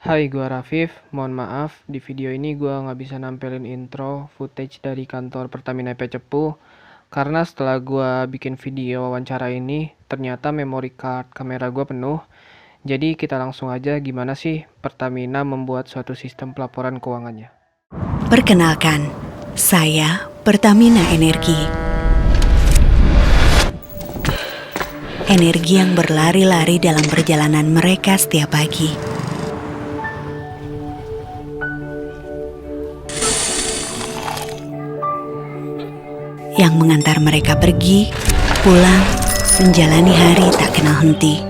Hai, gua Rafif. Mohon maaf, di video ini gua nggak bisa nampilin intro footage dari kantor Pertamina IP Cepu karena setelah gua bikin video wawancara ini, ternyata memory card kamera gua penuh. Jadi kita langsung aja gimana sih Pertamina membuat suatu sistem pelaporan keuangannya. Perkenalkan, saya Pertamina Energi. Energi yang berlari-lari dalam perjalanan mereka setiap pagi. Yang mengantar mereka pergi, pulang, menjalani hari tak kenal henti.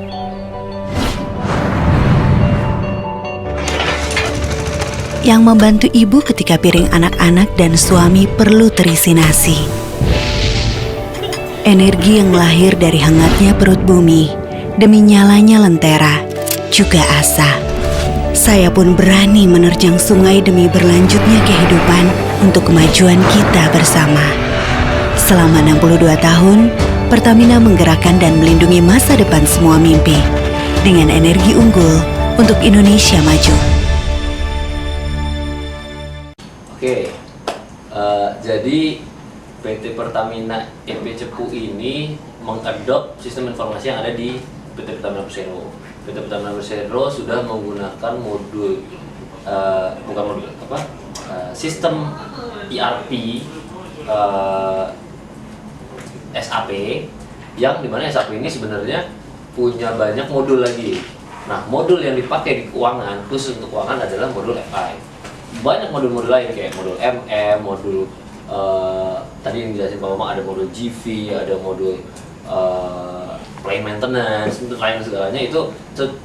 Yang membantu ibu ketika piring anak-anak dan suami perlu terisi nasi. Energi yang lahir dari hangatnya perut bumi, demi nyalanya lentera, juga asa. Saya pun berani menerjang sungai demi berlanjutnya kehidupan untuk kemajuan kita bersama. Selama 62 tahun, Pertamina menggerakkan dan melindungi masa depan semua mimpi dengan energi unggul untuk Indonesia maju. Oke, jadi PT Pertamina IP Cepu ini mengadop sistem informasi yang ada di PT Pertamina Persero. PT Pertamina Persero sudah menggunakan sistem ERP SAP, yang dimana SAP ini sebenarnya punya banyak modul lagi. Nah, modul yang dipakai di keuangan, khusus untuk keuangan adalah modul FI. Banyak modul-modul lain kayak modul MM, modul tadi yang dijelasin Pak Mama, ada modul GV, ada modul play maintenance, lain segalanya itu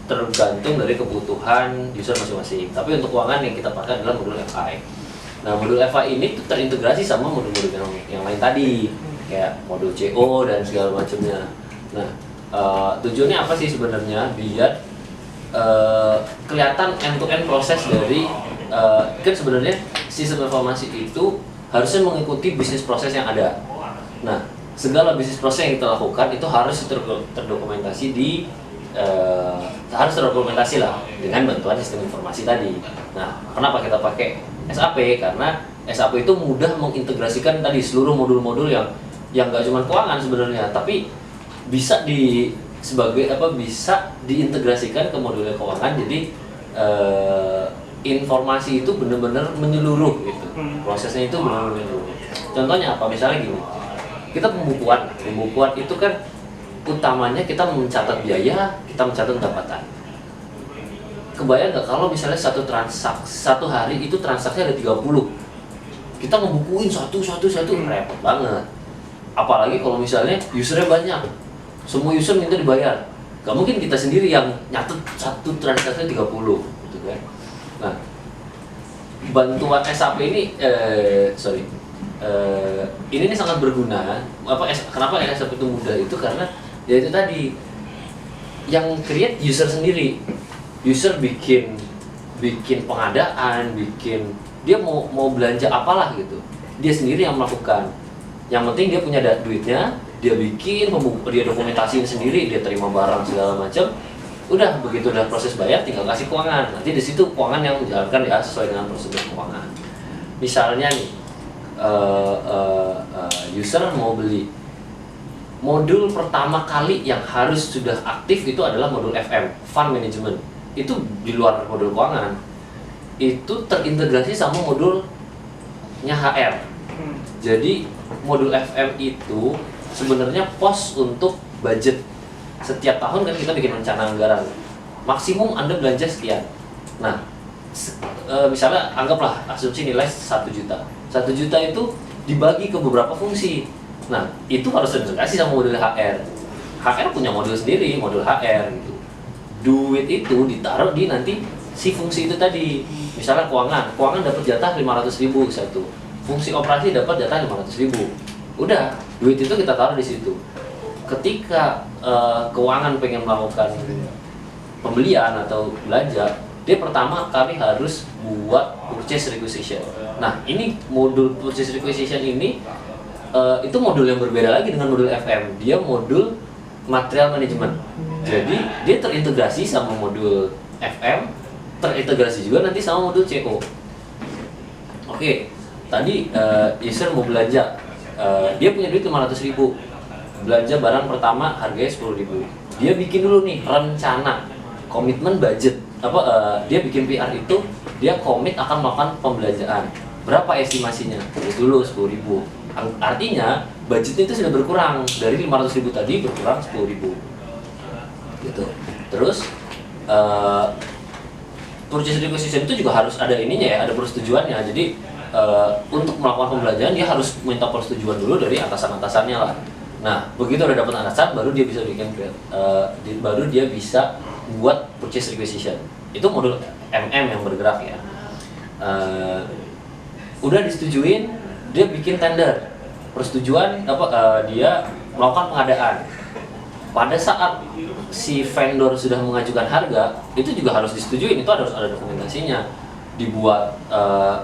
tergantung dari kebutuhan user masing-masing. Tapi untuk keuangan yang kita pakai adalah modul FI. Nah, modul FI ini terintegrasi sama modul-modul yang lain tadi, kayak modul CO dan segala macamnya. Nah, tujuannya apa sih sebenarnya? Biar kelihatan end-to-end proses dari kan sebenarnya sistem informasi itu harusnya mengikuti bisnis proses yang ada. Nah, segala bisnis proses yang kita lakukan itu harus terdokumentasi harus terdokumentasi lah dengan bantuan sistem informasi tadi. Nah, kenapa kita pakai SAP? Karena SAP itu mudah mengintegrasikan tadi seluruh modul-modul yang nggak cuma keuangan sebenarnya, tapi bisa bisa diintegrasikan ke modul keuangan. Jadi informasi itu benar-benar menyeluruh gitu. Prosesnya itu benar-benar menyeluruh. Contohnya apa? Misalnya gini, kita pembukuan itu kan utamanya kita mencatat biaya, kita mencatat pendapatan. Kebayang nggak kalau misalnya satu hari itu transaksi ada 30, kita ngebukuin satu repot banget. Apalagi kalau misalnya usernya banyak, semua user minta dibayar, gak mungkin kita sendiri yang nyatet satu transaksi 30 gitu kan. Nah, bantuan SAP ini ini sangat berguna. Kenapa SAP itu mudah? Itu karena ya itu tadi, yang create user sendiri. User bikin pengadaan, dia mau belanja apalah gitu, dia sendiri yang melakukan. Yang penting dia punya duitnya, dia dia dokumentasiin sendiri, dia terima barang segala macam. Udah, begitu udah proses bayar tinggal kasih keuangan. Nanti di situ keuangan yang menjalankan ya sesuai dengan prosedur keuangan. Misalnya nih, user mau beli, modul pertama kali yang harus sudah aktif itu adalah modul FM, Fund Management. Itu di luar modul keuangan. Itu terintegrasi sama modulnya HR. Jadi modul FM itu sebenarnya pos untuk budget. Setiap tahun kan kita bikin rencana anggaran, maksimum Anda belanja sekian. Nah, misalnya anggaplah asumsi nilai 1 juta. 1 juta itu dibagi ke beberapa fungsi. Nah, itu harus terintegrasi sama modul HR. HR punya modul sendiri, modul HR gitu. Duit itu ditaruh di nanti si fungsi itu tadi. Misalnya keuangan dapat jatah 500.000 satu. Fungsi operasi dapat jatah 500.000. Udah, duit itu kita taruh di situ. Ketika keuangan pengen melakukan pembelian atau belanja, dia pertama kali harus buat purchase requisition. Nah, ini modul purchase requisition ini itu modul yang berbeda lagi dengan modul FM. Dia modul material management. Jadi dia terintegrasi sama modul FM terintegrasi juga nanti sama modul CO. Oke, tadi user mau belanja, dia punya duit 500.000, belanja barang pertama harganya 10.000. Dia bikin dulu nih rencana, komitmen budget. Dia bikin PR itu, dia komit akan melakukan pembelanjaan. Berapa estimasinya? Terus dulu 10.000. Artinya budgetnya itu sudah berkurang dari 500.000 tadi, berkurang 10.000. Gitu. Terus purchase requisition itu juga harus ada ininya ya, ada persetujuannya. Jadi untuk melakukan pembelanjaan dia harus minta persetujuan dulu dari atasan-atasannya lah. Nah, begitu udah dapat atasan, baru dia bisa bikin baru dia bisa buat purchase requisition. Itu modul MM yang bergerak ya. Udah disetujuin, dia bikin tender. Persetujuan dia melakukan pengadaan. Pada saat si vendor sudah mengajukan harga, itu juga harus disetujuin, itu harus ada dokumentasinya. Dibuat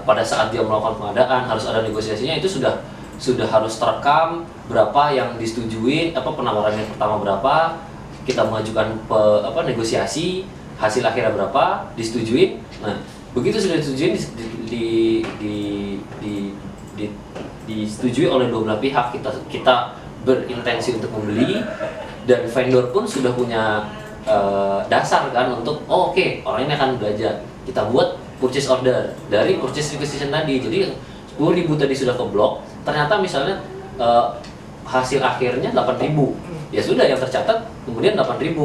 pada saat dia melakukan pengadaan, harus ada negosiasinya, itu sudah harus terekam berapa yang disetujui, penawaran yang pertama berapa, kita mengajukan negosiasi, hasil akhirnya berapa, disetujui. Nah, begitu sudah disetujui, disetujui oleh dua belah pihak, kita berintensi untuk membeli, dan vendor pun sudah punya dasar kan untuk oke, orang ini akan belanja, kita buat purchase order dari purchase requisition tadi. Jadi 10.000 tadi sudah keblok, ternyata misalnya hasil akhirnya 8.000, ya sudah yang tercatat kemudian 8.000,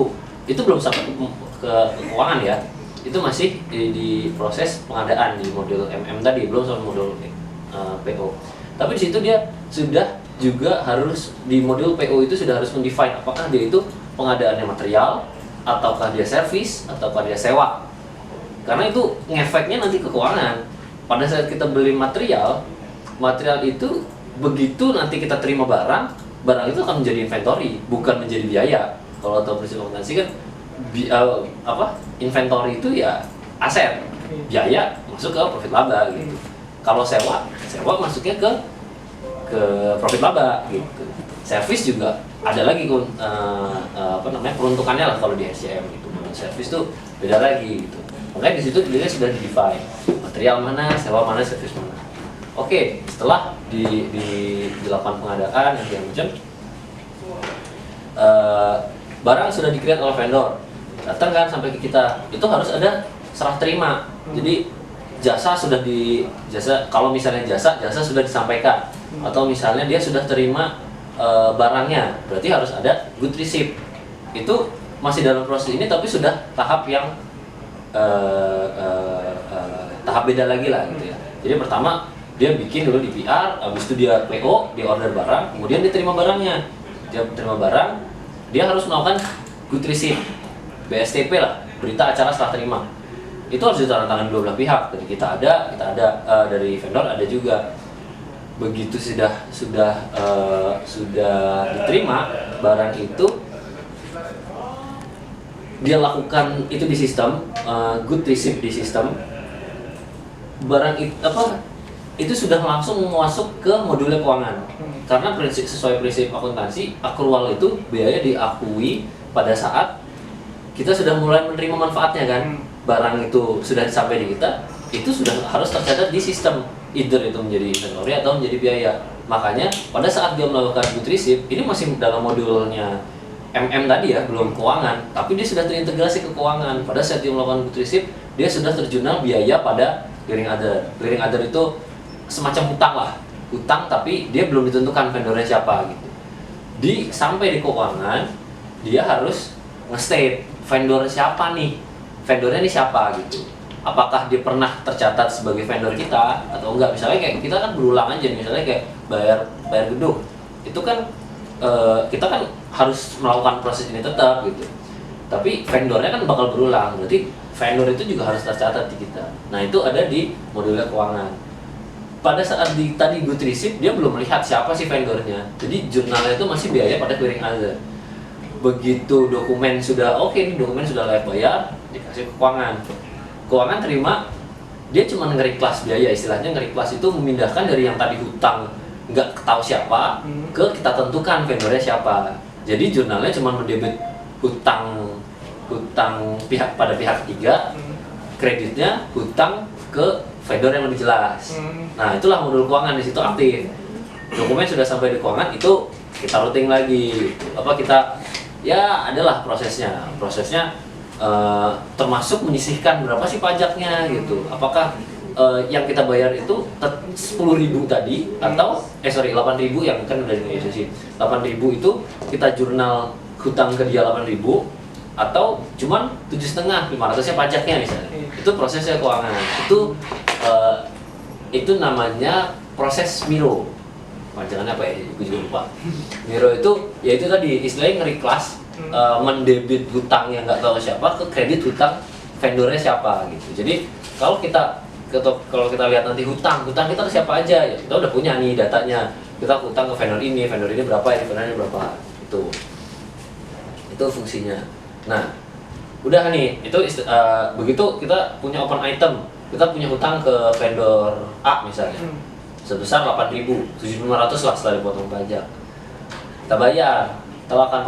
itu belum sampai ke keuangan ya, itu masih di proses pengadaan di modul MM tadi, belum sampai modul PO. Tapi di situ dia sudah juga harus di modul PO itu sudah harus mendefine apakah dia itu pengadaannya material, ataukah dia servis, ataukah dia sewa. Karena itu ngefeknya nanti ke keuangan. Pada saat kita beli material itu begitu nanti kita terima barang itu akan menjadi inventory, bukan menjadi biaya. Kalau tahu prinsip akuntansi kan inventory itu ya aset, biaya masuk ke profit laba gitu. Kalau sewa masuknya ke profit laba gitu. Servis juga ada lagi peruntukannya lah kalau di SCM gitu. Servis tuh beda lagi gitu. Makanya di situ dia sudah di-define material mana, sewa mana, servis mana. Oke, setelah dilakukan pengadaan dan segala macam, barang sudah di-create oleh vendor, datang kan sampai ke kita, itu harus ada serah terima. Jadi kalau misalnya jasa sudah disampaikan, atau misalnya dia sudah terima barangnya, berarti harus ada good receipt. Itu masih dalam proses ini, tapi sudah tahap yang tahap beda lagi lah gitu ya. Jadi pertama dia bikin dulu di PR, habis itu dia PO, dia order barang, kemudian dia terima barangnya. Dia terima barang, dia harus melakukan good receipt, BSTP lah, berita acara setelah terima. Itu harus ditandatangani dua belah pihak, dari kita ada, dari vendor ada juga. Begitu sudah diterima barang itu, dia lakukan itu di sistem, good receipt di sistem, barang itu sudah langsung masuk ke modulnya keuangan. Karena sesuai prinsip akuntansi, akrual itu biaya diakui pada saat kita sudah mulai menerima manfaatnya kan. Barang itu sudah sampai di kita, itu sudah harus tercatat di sistem, either itu menjadi inventory atau menjadi biaya. Makanya pada saat dia melakukan good receipt, ini masih dalam modulnya MM tadi ya, belum keuangan, tapi dia sudah terintegrasi ke keuangan. Pada saat dia melakukan good receipt, dia sudah terjunal biaya pada clearing other. Clearing other itu semacam hutang tapi dia belum ditentukan vendornya siapa gitu. Sampai di keuangan, dia harus nge-state vendor siapa nih, vendornya ini siapa gitu. Apakah dia pernah tercatat sebagai vendor kita atau enggak. Misalnya kayak kita kan berulang aja, misalnya kayak bayar gedung, itu kan kita kan harus melakukan proses ini tetap gitu. Tapi vendornya kan bakal berulang, berarti vendor itu juga harus tercatat di kita. Nah itu ada di modulnya keuangan. Pada saat tadi good receipt, dia belum melihat siapa sih vendornya, jadi jurnalnya itu masih biaya pada clearing other. Begitu dokumen sudah oke, nih dokumen sudah layak bayar, dikasih ke keuangan. Keuangan terima, dia cuma nge-reclass biaya, istilahnya nge-reclass itu memindahkan dari yang tadi hutang nggak tahu siapa ke kita tentukan vendornya siapa. Jadi jurnalnya cuma mendebit hutang pihak pada pihak ketiga, kreditnya hutang ke vendor yang lebih jelas. Nah, itulah modul keuangan di situ aktif. Dokumen sudah sampai di keuangan itu kita routing lagi. Kita ya adalah prosesnya. Termasuk menyisihkan berapa sih pajaknya gitu. Apakah yang kita bayar itu 10.000 tadi atau 8.000 yang kan udah negosiasi. 8.000 itu kita jurnal hutang ke dia 8.000 atau cuman 7,5, 500-nya pajaknya misalnya. Itu prosesnya keuangan. Itu namanya proses Miro. Panjangannya apa ya? Gue juga lupa. Miro itu ya itu tadi istilahnya nge-reclass, mendebit hutang yang nggak tahu siapa ke kredit hutang vendornya siapa gitu. Jadi kalau kita lihat nanti hutang kita ke siapa aja ya, kita udah punya nih datanya. Kita hutang ke vendor ini berapa, vendor ini berapa. Itu fungsinya. Nah, udah nih, begitu kita punya open item, kita punya hutang ke vendor A misalnya, sebesar 8.000, 7.500 lah setelah dipotong pajak. Kita bayar, kita lakukan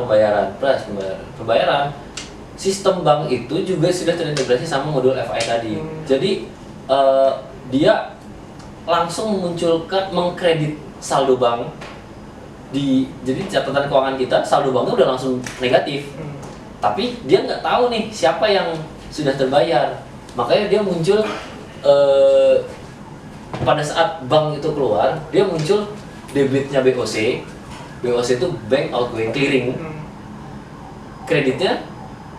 pembayaran. Sistem bank itu juga sudah terintegrasi sama modul FI tadi. Jadi dia langsung mengkredit saldo bank jadi catatan keuangan kita, saldo banknya udah langsung negatif. Tapi dia nggak tahu nih siapa yang sudah terbayar, makanya dia muncul pada saat bank itu keluar, dia muncul debitnya BOC itu Bank Outgoing Clearing, kreditnya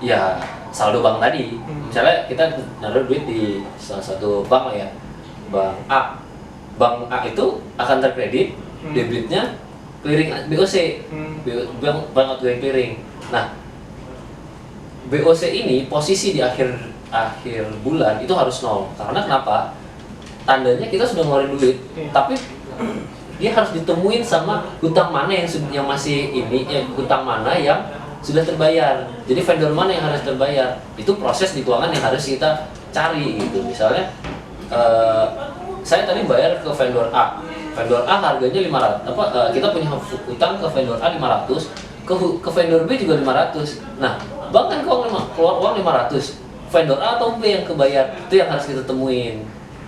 ya saldo bank tadi. Misalnya kita naruh duit di salah satu bank lah ya, bank A itu akan terkredit debitnya clearing BOC, Bank Outgoing Clearing. Nah, BOC ini posisi di akhir bulan itu harus nol. Karena kenapa? Tandanya kita sudah ngeluarin duit, tapi dia harus ditemuin sama hutang mana yang masih hutang mana yang sudah terbayar. Jadi vendor mana yang harus terbayar? Itu proses di keuangan yang harus kita cari gitu. Misalnya saya tadi bayar ke vendor A. Vendor A harganya 500. Kita punya hutang ke vendor A 500, ke vendor B juga 500. Nah, bank kan keluar uang 500, vendor A atau B yang kebayar, itu yang harus kita temuin.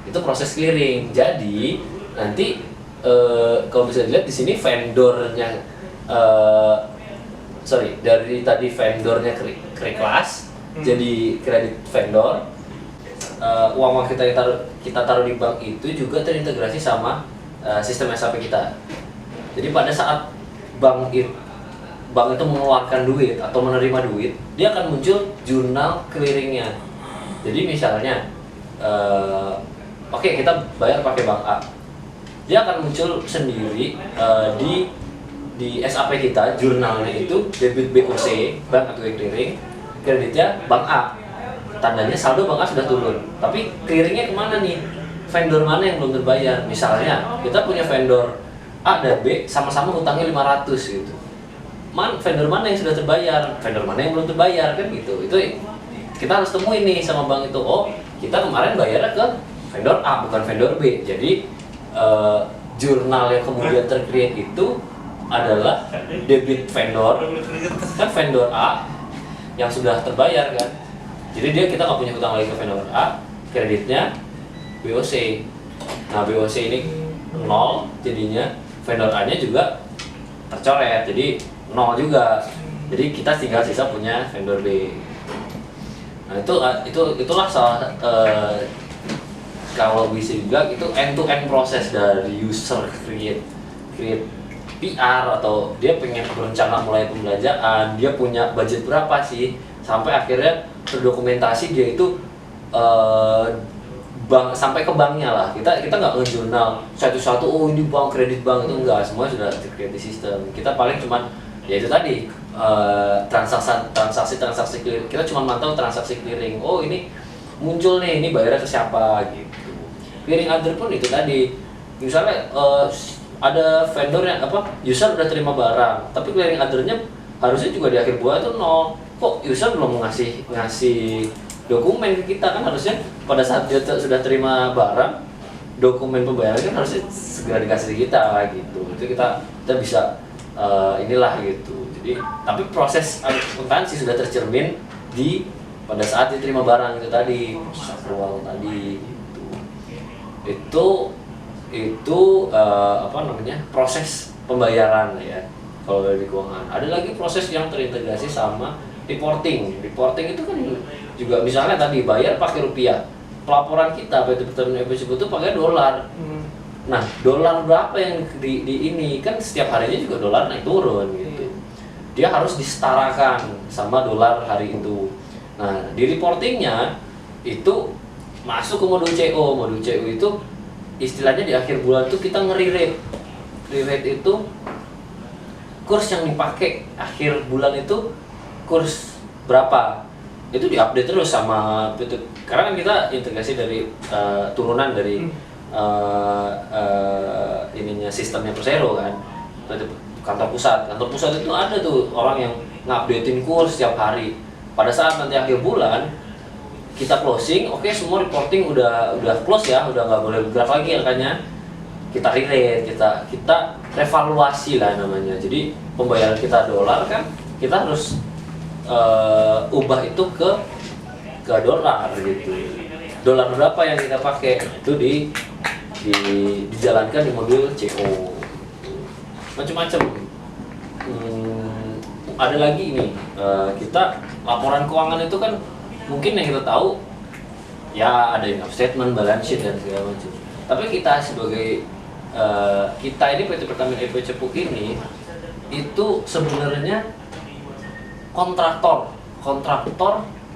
Itu proses clearing. Jadi nanti kalau bisa dilihat di sini vendornya dari tadi vendornya reclass jadi kredit vendor. Uang kita taruh di bank itu juga terintegrasi sama sistem SAP kita. Jadi pada saat bank itu mengeluarkan duit atau menerima duit, dia akan muncul jurnal clearingnya. Jadi misalnya, kita bayar pakai bank A, dia akan muncul sendiri di SAP kita, jurnalnya itu debit BOC, Bank Outgoing Clearing, kreditnya bank A. Tandanya saldo bank A sudah turun, tapi clearingnya kemana nih? Vendor mana yang belum terbayar? Misalnya, kita punya vendor A dan B sama-sama hutangnya 500 gitu. Vendor mana yang sudah terbayar, vendor mana yang belum terbayar, kan gitu. Itu kita harus temuin nih sama bank itu. Oh, kita kemarin bayarnya ke vendor A bukan vendor B. Jadi jurnal yang kemudian tercreate itu adalah debit vendor, kan vendor A yang sudah terbayar kan. Jadi kita nggak punya hutang lagi ke vendor A, kreditnya BOC. Nah, BOC ini 0 jadinya, vendor A-nya juga tercoret. Jadi 0 juga. Jadi kita tinggal sisa punya vendor B. Nah, itulah salah kalau bisa juga itu end-to-end proses dari user create PR atau dia pengen berencana mulai pembelanjaan, dia punya budget berapa sih, sampai akhirnya terdokumentasi dia itu bank sampai ke banknya lah. Kita nggak ngejurnal satu-satu, oh ini bank, kredit bank, itu enggak, semua sudah tercreate di sistem. Kita paling cuman ya itu tadi transaksi clearing, kita cuma mantau transaksi clearing. Oh ini muncul nih, ini bayarnya ke siapa gitu. Clearing other pun itu tadi, misalnya ada vendor yang user udah terima barang, tapi clearing other-nya harusnya juga di akhir bulan itu 0. Kok user belum ngasih dokumen ke kita? Kan harusnya pada saat dia sudah terima barang, dokumen pembayaran kan harusnya segera dikasih ke kita gitu. Itu kita bisa inilah gitu. Jadi tapi proses akuntansi sudah tercermin di pada saat diterima barang itu tadi, sakral tadi gitu. Itu apa namanya, proses pembayaran ya kalau dari keuangan. Ada lagi proses yang terintegrasi sama reporting. Reporting itu kan juga misalnya tadi bayar pakai rupiah, pelaporan kita PT Pertamina IPCP itu pakai dolar. Nah, dolar berapa yang di ini kan setiap harinya juga dolar naik turun gitu. Dia harus disetarakan sama dolar hari itu. Nah, di reportingnya itu masuk ke modul CO. Modul CO itu istilahnya di akhir bulan tuh kita nge-re-rate. Re-rate itu kurs yang dipakai akhir bulan itu kurs berapa. Itu diupdate terus sama PT. Karena kan kita integrasi dari turunan dari ininya sistemnya Persero kan. Kantor pusat itu ada tuh orang yang ngupdatein kurs setiap hari. Pada saat nanti akhir bulan kita closing, oke, semua reporting udah close ya, udah nggak boleh bergerak lagi angkanya. Kita re-rate, kita revaluasi lah namanya. Jadi pembayaran kita dolar kan, kita harus ubah itu ke dolar gitu. Dolar berapa yang kita pakai itu dijalankan di modul CO. Macam-macam. Ada lagi ini, kita laporan keuangan itu kan mungkin yang kita tahu ya ada income statement, balance sheet dan segala macam. Tapi kita sebagai kita ini PT Pertamina IP Cepu ini itu sebenarnya kontraktor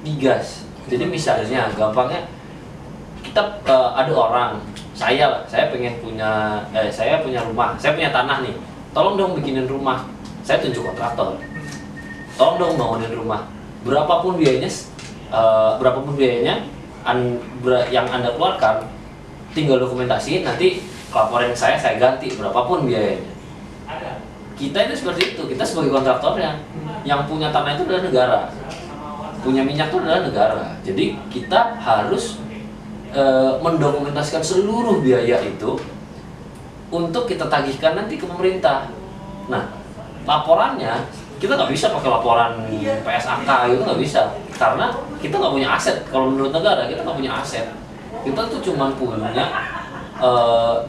migas. Jadi misalnya gampangnya kita ada orang, saya pengen punya saya punya rumah, saya punya tanah nih. Tolong dong bikinin rumah. Saya tunjuk kontraktor. Tolong dong bangunin rumah. Berapapun biayanya yang Anda keluarkan, tinggal dokumentasi, nanti laporan saya ganti berapapun biayanya. Kita itu seperti itu, kita sebagai kontraktornya, yang punya tanah itu adalah negara, punya minyak itu adalah negara. Jadi kita harus mendokumentasikan seluruh biaya itu untuk kita tagihkan nanti ke pemerintah. Nah, laporannya kita nggak bisa pakai laporan PSAK gitu, nggak bisa, karena kita nggak punya aset. Kalau menurut negara kita nggak punya aset, kita tuh cuma punya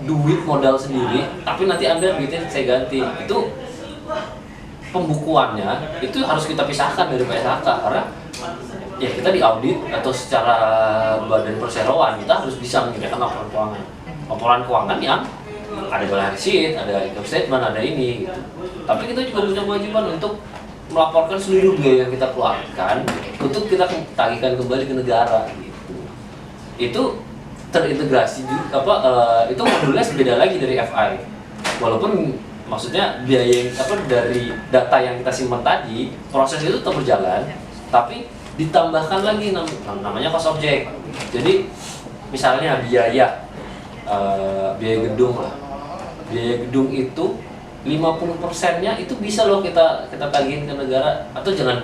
duit modal sendiri, tapi nanti Anda duitnya saya ganti. Itu pembukuannya itu harus kita pisahkan dari PSAK, karena ya kita diaudit atau secara badan perseroan kita harus bisa menyediakan laporan keuangan yang ada balance sheet, ada income statement, ada ini gitu. Tapi kita juga punya kewajiban untuk melaporkan seluruh biaya yang kita keluarkan untuk kita tagihkan kembali ke negara gitu. Itu terintegrasi itu modulnya beda lagi dari FI. Walaupun maksudnya biaya dari data yang kita simpan tadi, proses itu tetap berjalan, tapi ditambahkan lagi namanya cost object. Jadi misalnya biaya gedung lah. Biaya gedung itu 50%-nya itu bisa loh kita tagihin ke negara. Atau jangan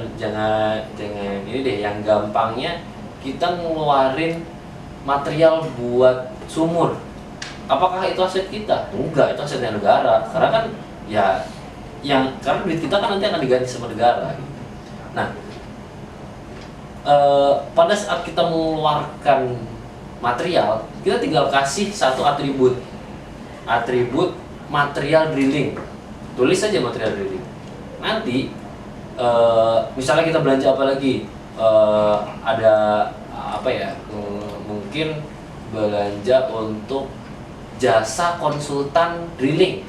ini deh, yang gampangnya kita ngeluarin material buat sumur. Apakah itu aset kita? Enggak, itu asetnya negara. Karena kan ya karena duit kita kan nanti akan diganti sama negara. Nah, pada saat kita mengeluarkan material, kita tinggal kasih satu atribut material drilling. Tulis saja material drilling. Nanti misalnya kita belanja apa lagi, ada apa ya, mungkin belanja untuk jasa konsultan drilling,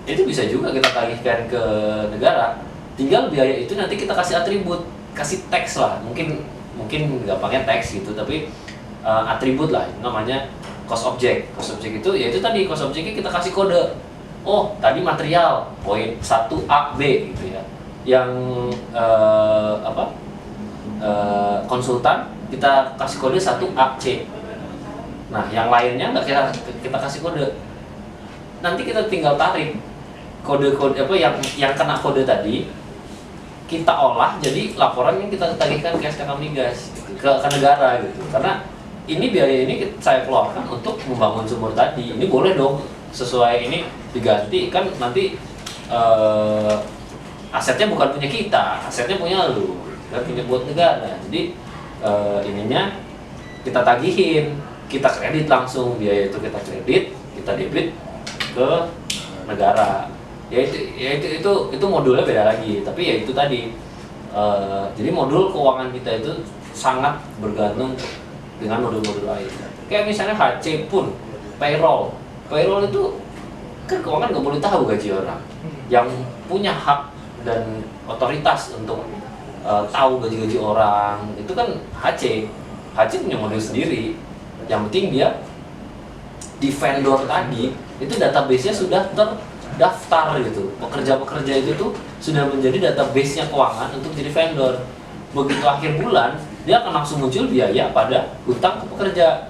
itu bisa juga kita tagihkan ke negara. Tinggal biaya itu nanti kita kasih atribut, kasih teks lah, mungkin gampangnya teks gitu, tapi atribut lah, namanya cost object. Cost object itu ya itu tadi, cost objectnya kita kasih kode. Oh, tadi material poin 1A B gitu ya. Yang konsultan kita kasih kode 1A C. Nah, yang lainnya nggak kita kasih kode. Nanti kita tinggal tarik kode-kode yang kena kode tadi, kita olah jadi laporan yang kita tagihkan ke SKK Migas gitu, ke negara gitu. Karena ini biaya ini saya keluarkan untuk membangun sumur tadi. Ini boleh dong sesuai ini diganti, kan nanti asetnya bukan punya kita, asetnya punya lu, kan punya buat negara. Jadi ininya kita tagihin, kita kredit langsung, biaya itu kita kredit, kita debit ke negara. Itu modulnya beda lagi, tapi ya itu tadi. Jadi modul keuangan kita itu sangat bergantung dengan modul-modul lain. Kayak misalnya HC pun, payroll itu kan keuangan nggak boleh tahu gaji orang. Yang punya hak dan otoritas untuk tahu gaji-gaji orang itu kan HC punya modul sendiri. Yang penting dia di vendor tadi itu database-nya sudah terdaftar gitu. Pekerja-pekerja itu tuh sudah menjadi database-nya keuangan untuk jadi vendor. Begitu akhir bulan dia akan langsung muncul biaya pada hutang ke pekerja.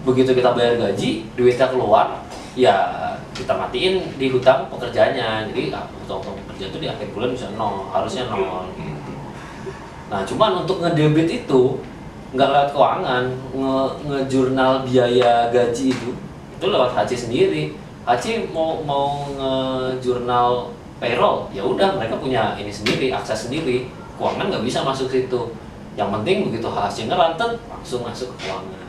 Begitu kita bayar gaji, duitnya keluar, ya kita matiin di hutang pekerjanya. Jadi hutang pekerja itu di akhir bulan bisa nol, harusnya nol. Nah, cuman untuk ngedebit itu nggak lewat keuangan, ngejurnal biaya gaji itu lewat HC sendiri. HC mau ngejurnal payroll, ya udah mereka punya ini sendiri, akses sendiri. Keuangan nggak bisa masuk situ. Yang penting begitu hasilnya rantet langsung masuk ke keuangan.